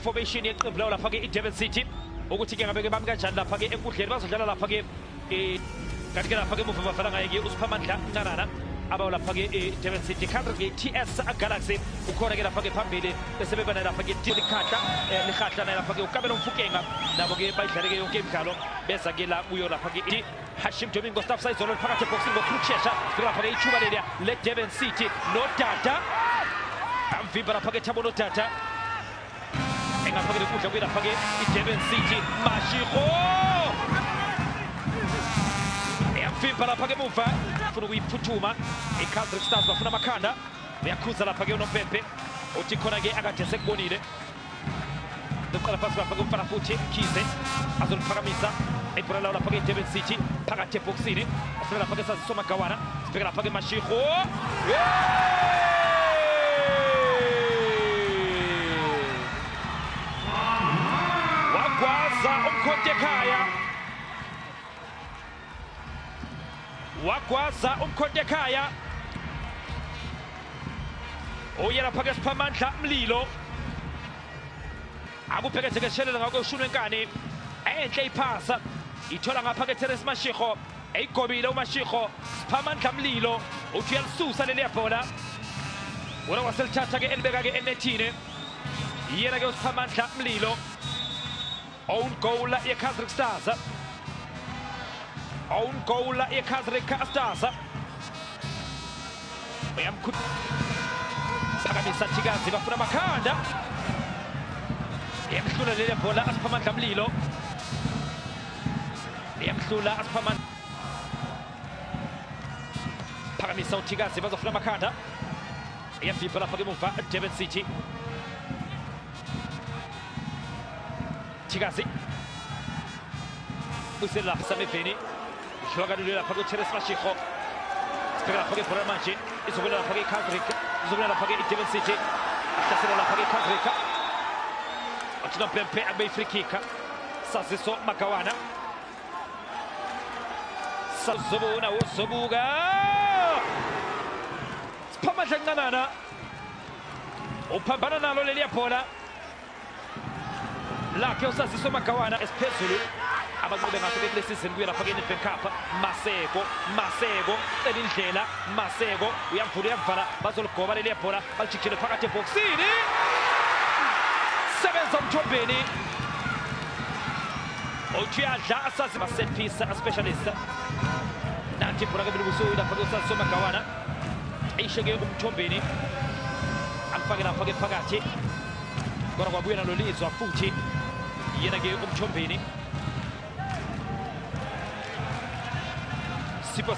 formation yeqembu lawo lapha ke iDurban City ukuthi ke ngabe ke bami kanjani lapha ke enkundleni bazodlala lapha ke kanti ke lapha ke muva bafana ngaye ke uSiphamandla Ncanana abawu lapha ke iDurban City country ke TS Galaxy ukhona ke lapha ke phambili bese bebana lapha ke likhahla na lapha ke uKabelo Mfukenga nabo ke bayidlale ke yonke imidlalo beza ke la kuyo lapha ke Hashim Domingo staff size zone phakathi boxing ngokukhutshesha lapha ke ichuba lelia leDurban City no data amvimba lapha ke Thabo no data engafakile kudla kwelapha ke iDurban City Mashego eyamvimba lapha ke muva ufuna ukuyiphuthuma iCatholic Stars bafuna amakhanda uyakhuza lapha ke uNompempe uthi khona ke akade sekubonile uqala phansi lapha ke umfana futhi Khize azoliphakamisa ibhola lawo lapha ke iDurban City phakathi eboxini ufuna lapha ke Saziso Magawana sibheka lapha ke Mashego wagwaza umkhontekhaya oye lapha ke Siphamandla Mlilo akuphekethe ke shelela ngakho ushunwe enkani enhle iphasa ithola ngapha ke Terence Mashego eyigobile uMashego Siphamandla Mlilo uthi uyalisusa leli bhola wona waselithatha ke elibeka ke enethini yena ke uSiphamandla Mlilo own goal yeCatholic Stars own goal yeCatholic Stars uyamkhuphakamisha Thikazi bafuna amakhanda yamhlula leli bhola Siphamandla Mlilo yamhlula Siphamandla phakamisa uThikazi bazofuna amakhanda yafipha lapha ke muva Durban City Thikazi busela Sameveni Shwagadule lapha ke Terence Mashego sibheka lapha ke ibhola manje izobela lapha ke iCatholic izobela lapha ke iDurban City ahlasela lapha ke iCatholic athina Pempe abe free kick Saziso Magawana Sazobona uzobuka Siphamandla Ncanana uphambana nalo leli bhola lakhe uSaziso Magawana esiphezulu abanqobe ngaso kule season kuya lapha ke Nedbank Cup Masego cela indlela Masego uyamvula uyavala bazoligoba leli bhola balijikile phakathi eboxini sebenza umthombeni uthi yadla asazi ma set piece specialist nathi ibhola ke bilubuso lapha ke uSaziso Magawana isheke umthombeni amfake lapha ke phakathi kodwa kwabuyela lolizwa futhi yena ke umthombeni Sipho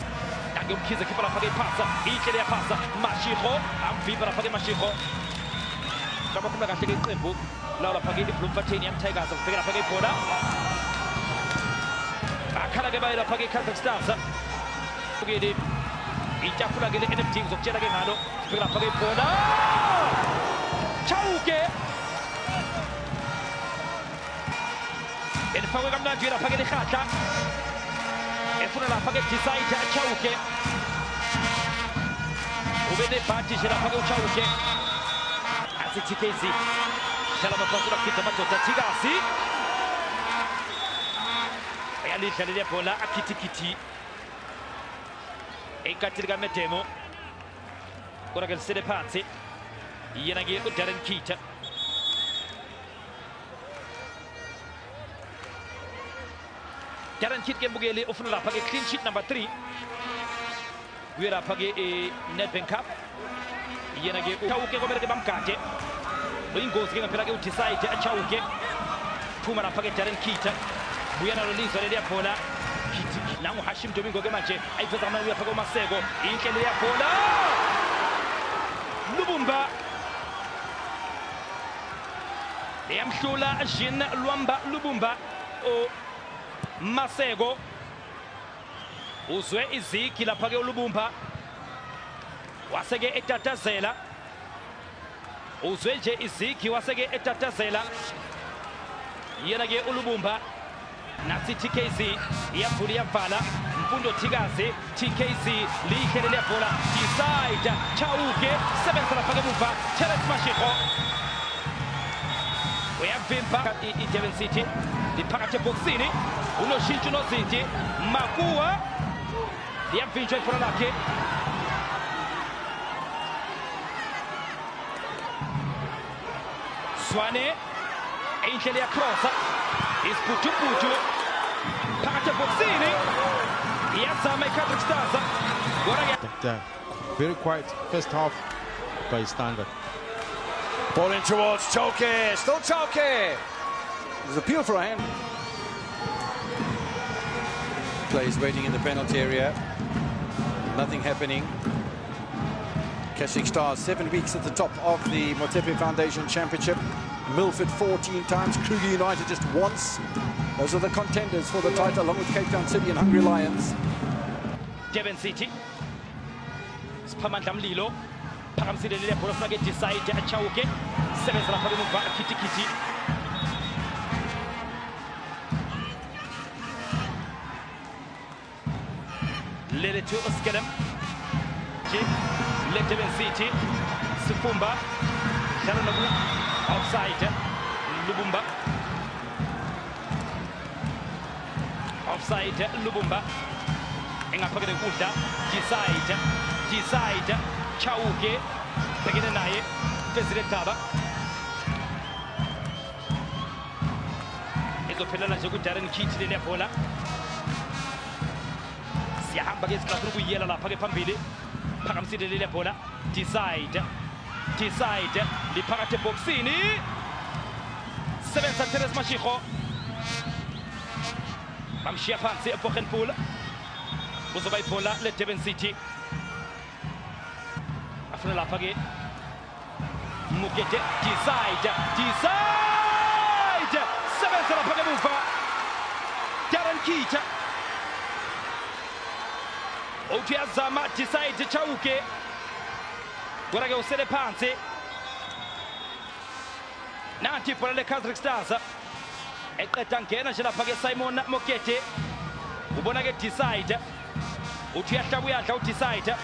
kange umkhize khipha lapha ke iphasa inhle yapasa Mashego amvimba lapha ke Mashego kabakhuluma kahle ke iqembu lawo lapha ke iBloemfontein Young Tigers ubheka lapha ke ibhola akhala ke baye lapha ke iCatholic Stars ukele itafula ke le-NFT ngizokutshela ke ngalo ubheka lapha ke ibhola Chauke elifakwe kamnandi lapha ke likhahla efuna lapha ke decide Chauke ubene bhathi lapha ke uChauke athi TKZ dlala maphansi lapha madoda Thikazi uyalidla leli bhola akhithi enkatini kaMedemo kodwa ke lisele phansi yena ke uDarren Kita Darren Kit ke mbukeli ufuna lapha ke clean sheet number 3 kuya lapha ke Nedbank Cup yena ke uChauke komele ke bamgade uyingozi ke ngaphela ke udecide aChauke phuma lapha ke Darren Kita buya nalo lizwe leli bhola Kiti nangu Hashim Domingo ke manje ayiveza amanye lapha ke Masego inhle le bhola Lubumba yamhlula Jean Lwamba Lubumba Masego uzwe izigi lapha ke uLubumba waseke etatazela uzwe nje izigi waseke etatazela yena ke uLubumba nathi TKZ iyavula iyavala Mfundo Thikazi TKZ lihle leli bhola decide Chauke sebenza lapha ke muva Terence Mashego uyavimba iDurban City liphakathi ebhokisini unoshintsho unozinti Makuwa liyavinjwa ibhola lakhe Zwane indlela yakrosa isibhutubhutu phakathi ebhokisini iyazama iCatholic Stars very quiet first half by Standard. Ball in towards Choke, still Choke. There's appeal for a hand. Players waiting in the penalty area. Nothing happening. Catholic Stars 7 weeks at the top of the Motepe Foundation Championship. Milford 14 times, Kruger United just once. Those are the contenders for the title along with Cape Town City and Hungry Lions. Durban City Spamandla Mlilo phakamisile leli bhola funa ke decide achawuke sebenza lapha ke muva khithi lele to Oskelem le Durban City Sifumba dlala noku outside Lubumba offside Lubumba engaphakele kudla decide Chauke begine naye fezile Daba ezophelana nje kuDarren Kitty leli bhola siyahamba ke isikhathi ukuyela lapha ke phambili phakamisile leli bhola decide liphakathi ebhokisini sebenza Teres Mashiko bamshiya phansi eBogenpool uzoba ibhola leDurban City afuna lapha ke Mugete decide sebenza lapha ke muva Darren Kitty uthi yazama decide Chauke kodwa ke usele phansi nanti ibhola leCatholic Stars eqeda ngena nje lapha ke Simon Mokete ubona ke decide uthi uyadla udecide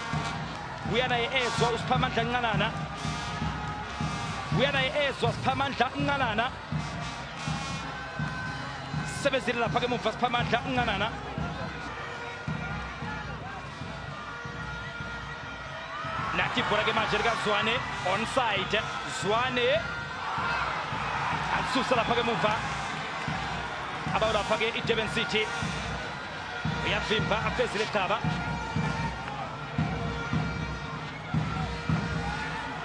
uyana ezwa uSiphamandla Nqanana uyana ezwa Siphamandla Nqanana sebenzile lapha ke muva Siphamandla Nqanana nathi ibhola ke manje likaZwane onside Zwane asusa lapha ke muva abawu lapha ke iDurban City uyavimba afezile Daba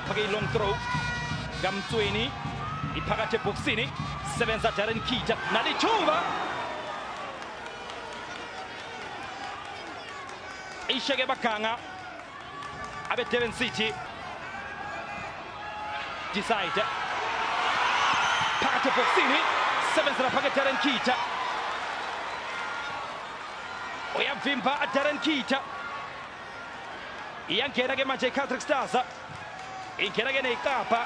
phake long throw kaMtsweni iphakathi ebhokisini sebenza Darren Kitty nalithuba isheke baganga abe Durban City decide phakathi ebhokisini sebenza lapha ke Darren Kitty uyavimba Darren Kitty iyangena ke manje iCatholic Stars ingena ke neyiqapha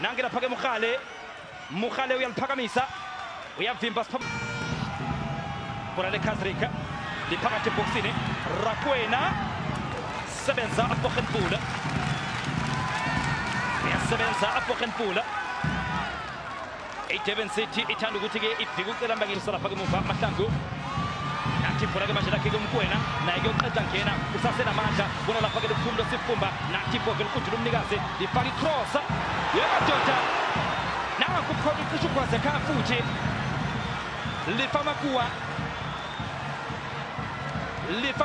nange lapha ke Mugale uyaliphakamisa uyavimba bhola leCatholic liphakathi ebhokisini Rakwena sebenza Bogenpool uyasebenza Bogenpool iDurban City ithanda ukuthi ke ibheke ucela mbangisa lapha ke muva Mahlangu nathi ibhola ke manje lakhe kuMkwena naye ke uqeda ngena usasenamandla bona lapha ke liphumlo Sifumba nathi ibhola liqudula umnikazi lifaka icross yemadoda nangu ukhona uqhushugwaze ekhaya futhi lifa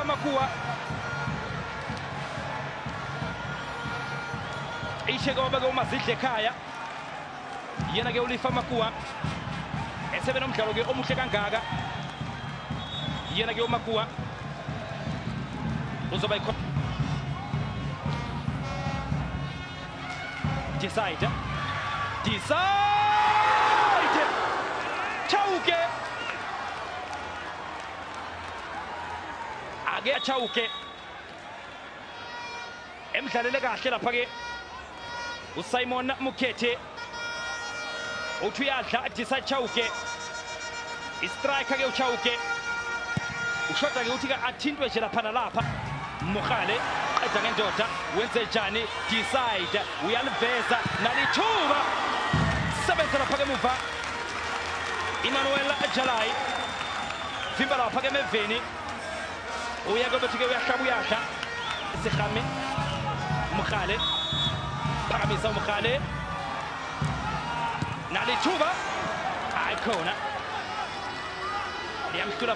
Makuwa isheke obeke umazidle ekhaya yena ke ulifa Makuwa esebe nomdlalo ke omuhle kangaka yena ke uMakuwa uzoba decide Chauke ake Chauke emdlalele kahle lapha ke uSimon Mokete uthi uyadla decide Chauke istriker ke uChauke ushoda ke uthi athintwe nje lapha nalapha Mugale qeda ngendoda wenze njani decide uyaliveza nalithuba usebenza lapha ke muva Emmanuel Jalai vimba lapha ke emeveni uyake bethi ke uyahla Sikhame Mkhale phakamisa uMkhale nalithuba hayi khona liyamhlula